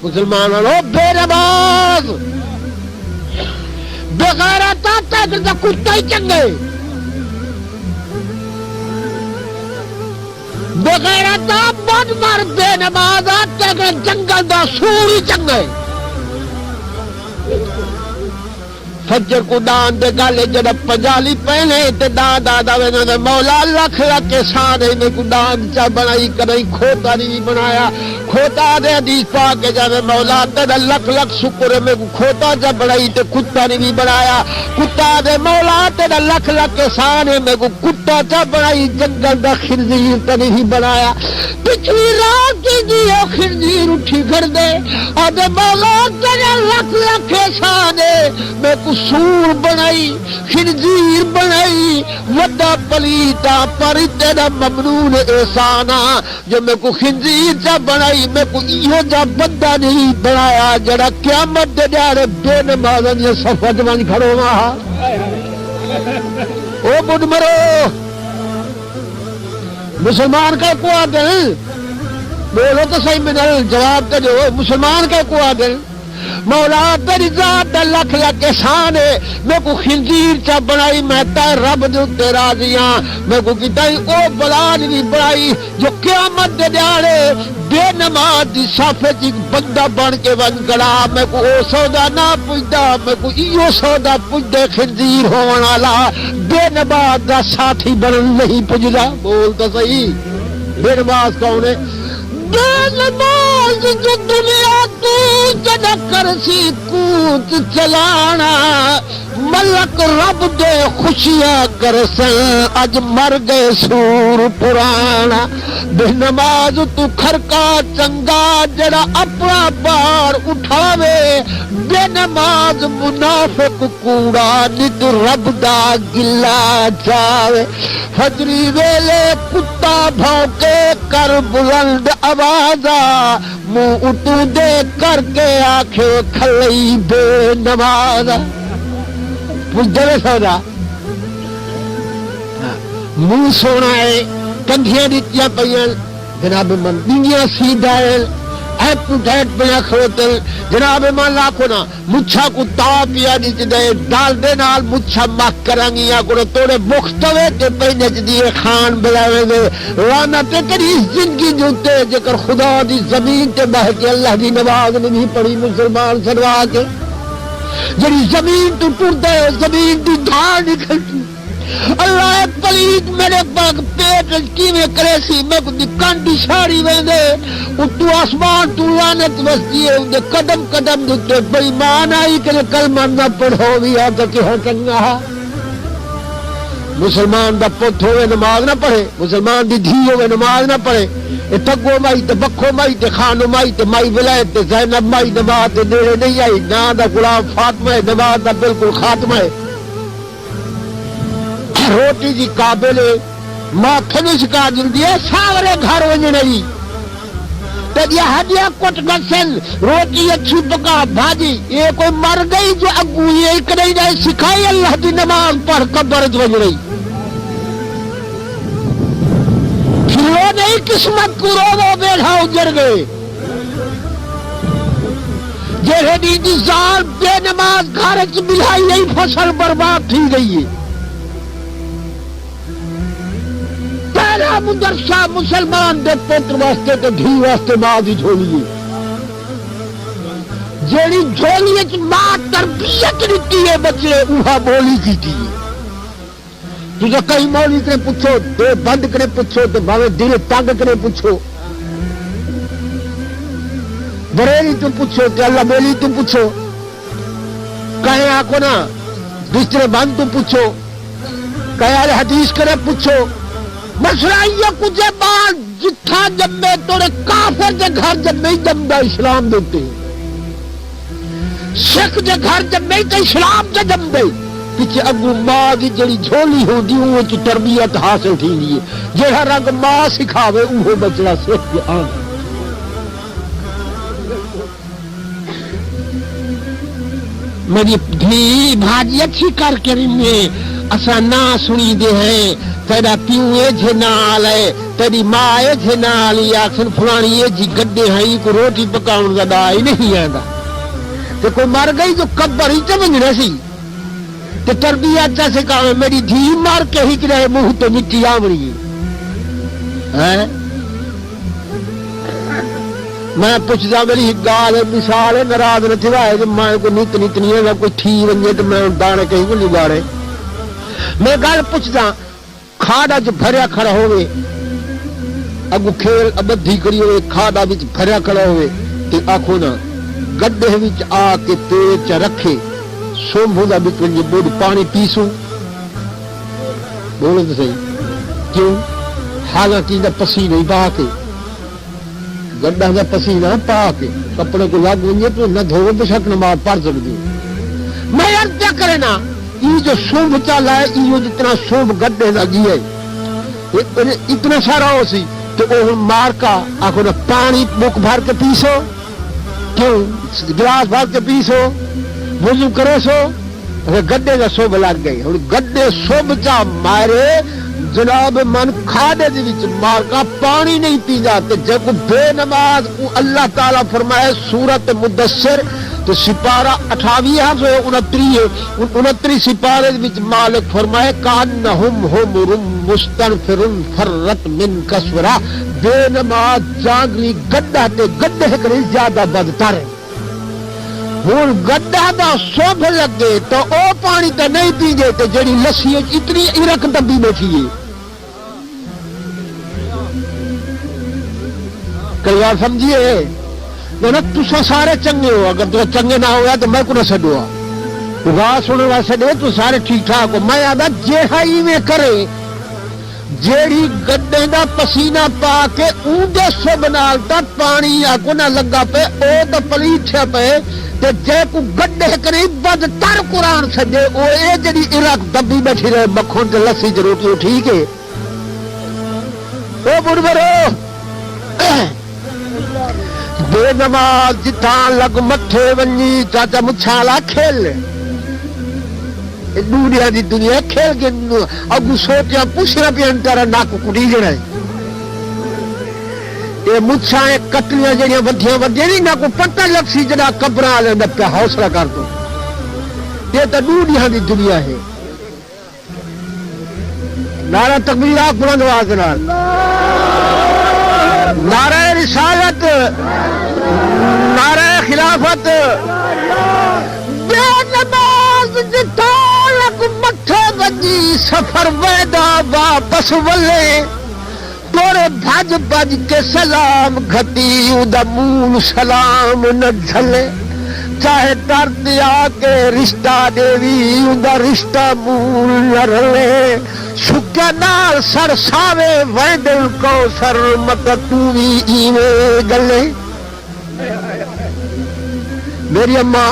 مسلمانوں بے نماز بغیرت آتا ہے تو کتا ہی چنگے بغیرت بد مر بے نماز آتا ہے جنگل دا سور ہی چنگے فجر کو دان دے گالے جڑا پجالی پہنے تے دان دادا وینا مولا لکھ لکھ کے سانے میں کو دان چا بنائی کرئی کھوتا نہیں بنایا کھوتا دے حدیث پاک کے جانے مولا تیرا لکھ لکھ شکر میں کو کھوتا چا بنائی تے کتا نہیں بنایا کتا دے مولا تیرا لکھ لکھ کے سانے میں کو کتا چا بنائی جنگل دا خنزیر تے نہیں بنایا پچھلی رات کی دیو خنزیر اٹھی کر دے اور دے مولا تیرا لکھ لکھ کے سانے میں کو سور بنائی خنزیر بنائی وڈا پلیتا پر تیرا ممنون احسانا جو میں کو خنزیر چا بنائی میں کو ایہو جا بندہ نہیں بنایا جڑا قیامت دے جارے بے نمازن یہ صفت من کھڑو وہاں او بدھ مرو مسلمان کا کو آدل بولو تو صحیح میں جواب تو دو مسلمان کا کو آدل مولا تیری ذات لکھ لکھ احسان ہے میں کو خنزیر چا بنائی میں تے رب دے تے راضی ہاں میں کو کتائی او بلا نہیں بنائی جو قیامت دے دیاڑے بے نماز دی صافے چ بندہ بن کے ون گڑا میں کو او سودا نہ پوچھدا میں کو ایو سودا پوچھدے خنزیر ہون والا بے نماز دا ساتھی بنن نہیں پوچھدا بول تو صحیح بے نماز کون ہے بے نماز جو دنیا تو جدا کرسی کوت چلانا ملک رب دے خوشیاں کرسن اج مر گئے سور پرانا بے نماز تو کھرکا چنگا جڑا اپنا بار اٹھاوے بے نماز منافق کوڑا نت رب دا گلا چاوے فجری ویلے کتا بھونکے کر بلند آوازا منہ اٹو دے کر کے آنکھے کھلئی بے نمازا پوچھتے سودا منہ سونا ہے کندھیاں دیتیاں پہیاں جناب من دنیا سیدھا ہے ایپ ٹو ڈیٹ بنا کھڑوتل جناب من لاکھو نا مچھا کو تا پیا دیت دے ڈال دے نال مچھا مک کرانگیاں کو توڑے مختوے تے پہنے دیئے خان بلاوے دے رانا تے کری اس زندگی جوتے جکر خدا دی زمین تے بہ کے اللہ دی نواز نہیں پڑی مسلمان سروا کے جڑی زمین تو ٹر دے زمین دی دھار نکلتی اللہ پلید میرے پاک پیٹ کی میں کرے سی میں کو کانڈی ساڑی ویندے اتو آسمان تو لانت وستی ہے اندے قدم قدم دیتے بڑی مان آئی کہ کلمہ نہ پڑھو بھی آتا کہ ہاں چنگا مسلمان دا پت ہوئے نماز نہ پڑھے مسلمان دی دھی ہوئے نماز نہ پڑھے تگو مائی تے بکھو مائی تے خانو مائی تے مائی ولایت تے زینب مائی نماز تے نیڑے نہیں آئی نا دا غلام فاطمہ ہے نماز دا بالکل خاتمہ ہے روٹی جی قابل ماں کھنش کا جلدی ہے ساورے گھر ونج نہیں تے دیا ہڈیاں کٹ گسن روٹی اچھی پکا بھاجی یہ کوئی مر گئی جو اگو یہ ایک نہیں جائے سکھائی اللہ دی نماز پڑھ قبر ونج رہی وہ نہیں قسمت کو رو بیٹھا اجڑ گئے جہے دی زال بے نماز گھر چ ملائی نہیں فصل برباد تھی گئی ہے پہلا مدرسہ مسلمان دے پتر واسطے تے دھی واسطے ماں دی جھولی ہے جیڑی جھولی چ ماں تربیت دیتی ہے بچے اوہا بولی کیتی ہے تجھے کئی مولی کرے پوچھو دے بند کرے پوچھو تو بھاوے دل تنگ کرے پوچھو بریلی تو پوچھو کہ اللہ بیلی تو پوچھو کہیں آکو نا بسترے بند تو پوچھو کہیں آلے حدیث کرے پوچھو مسئلہ یہ کچھے بعد جتھا جمعے توڑے کافر دے گھر جمعے جمعہ اسلام دیتے سکھ دے گھر جمعے تو اسلام دے جمعے پیچھے اگو ماں کی جڑی جھولی ہوندی وہ کی تربیت حاصل تھی لیے جہاں رنگ ماں سکھاوے وہ بچڑا سکھ آن میری دھی بھاجی اچھی کر کے رہنے اسا نہ سنی دے ہیں تیرا پیو اے جے نال ہے تیری ماں اے جے نال یا آخر فلانی اے جی گڈے ہیں کو روٹی پکاؤن دا دا ہی نہیں آندا تے کوئی مر گئی تو قبر ہی چمنجنا سی تے تربیت چا سکھاوے میری دھی مار کے ہی کرے منہ تو مٹی آمڑی ہے میں پوچھدا میری گال مثال ناراض نہ تھوائے کہ میں کو نت نت نہیں ہے کوئی ٹھی ونجے تو میں دانے کہیں کو لگاڑے میں گل پوچھدا کھاڑا جو بھریا کھڑا ہوئے اگو کھیل ابدھی کری ہوئے کھاڑا وچ بھریا کھڑا ہوئے تے آکھو نا گڈے وچ آ کے پیٹ چ رکھے سومبھو دا وچ ونجے بوڈ پانی پیسوں بولو تو صحیح کیوں حالانکہ دا پسینہ ہی بہا کے گڈا دا پسینہ پا کے کپڑے کو لگ ونجے تو نہ دھو بے شک نماز پڑھ سکتی میں عرض کیا کرے نا یہ جو سونب چالا ہے یہ جتنا سونب گڈے لگی ہے اتنا سارا ہو سی تو وہ مار کا آخو نا پانی بک بھر کے پیسو کیوں گلاس بھر کے پیسو وضو کرو سو گڈے کا سونب لگ گئی اور گڈے سونب چا مارے جناب من کھاڑے دے وچ مار کا پانی نہیں پی جاتے جب بے نماز کو اللہ تعالیٰ فرمائے سورت مدثر تو سپارہ 28 سپارے وچ مالک فرمائے کانہم حمر مستنفر فرت من کسورا بے نماز جانگلی گڈا تے گڈے کرے زیادہ بدتر ہے ہوں گڈا دا سوبھ لگے تو او پانی تو نہیں پیجے تو جڑی لسی اتنی ارک دبی بیٹھی ہے کئی بار سمجھیے نہ تسا سارے چنگے ہو اگر تو چنگے نہ ہوا تو میں کو نہ سڈوا گاہ سننے واسطے دے تو سارے ٹھیک ٹھاک ہو میں آدھا جیڑا ایویں کرے جیڑی گڈے دا پسینہ پا کے اونڈے سب نال تا پانی آکو نہ لگا پے او تو پلیٹھے پے تے جے کو گڈے کرے بدتر قرآن سجے او اے جڑی عراق دبی بیٹھی رہے مکھن تے لسی تے روٹی ٹھیک ہے او بربرو بے نماز جتھاں لگ مٹھے ونجی چاچا مچھالا کھیل دنیا دی دنیا کھیل کے اگو سوٹیاں پوچھنا پہ انتارا ناکو کٹی جڑا ہے یہ مچھاں کٹلیاں جڑیاں ودیاں ودیاں نہیں ناکو پتہ لگ سی جڑا قبراں لے نہ پہ حوصلہ کر دو یہ تو دنیا دی دنیا ہے نعرہ تکبیر آپ بلند آواز نال نعرہ رسالت نعرہ خلافت بے نماز جتا لگ مٹھے بجی سفر ویدا واپس ولے تورے بھج بھج کے سلام گھٹی ادا مون سلام نہ جھلے چاہے درد آ کے رشتہ دیوی ادا رشتہ مون نہ رلے سکیا نال سر ساوے ویندل کو سر مت تو بھی ایویں گلے میری اماں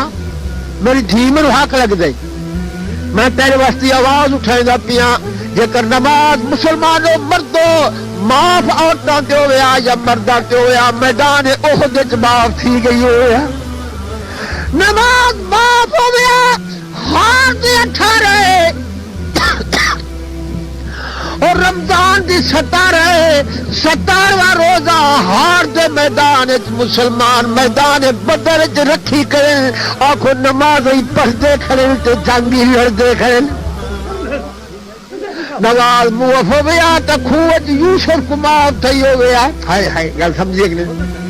میری دھی میں حق لگ گئی میں تیرے واسطے آواز اٹھائیں پیا جے کر نماز مسلمانوں مردو معاف عورتوں تے ہویا یا مرداں تے ہویا میدان احد وچ معاف تھی گئی ہویا نماز معاف ہو گیا ہار دے 18 اور رمضان دی 17واں روزہ ہار دے میدان مسلمان میدان بدر چ رکھی کریں آخو نماز ہی پڑھتے کھڑے تے جنگی لڑتے کھڑے نماز معاف ہو گیا تو خوج یوسف کو معاف تھی ہو گیا ہائے ہائے گل سمجھے کہ نہیں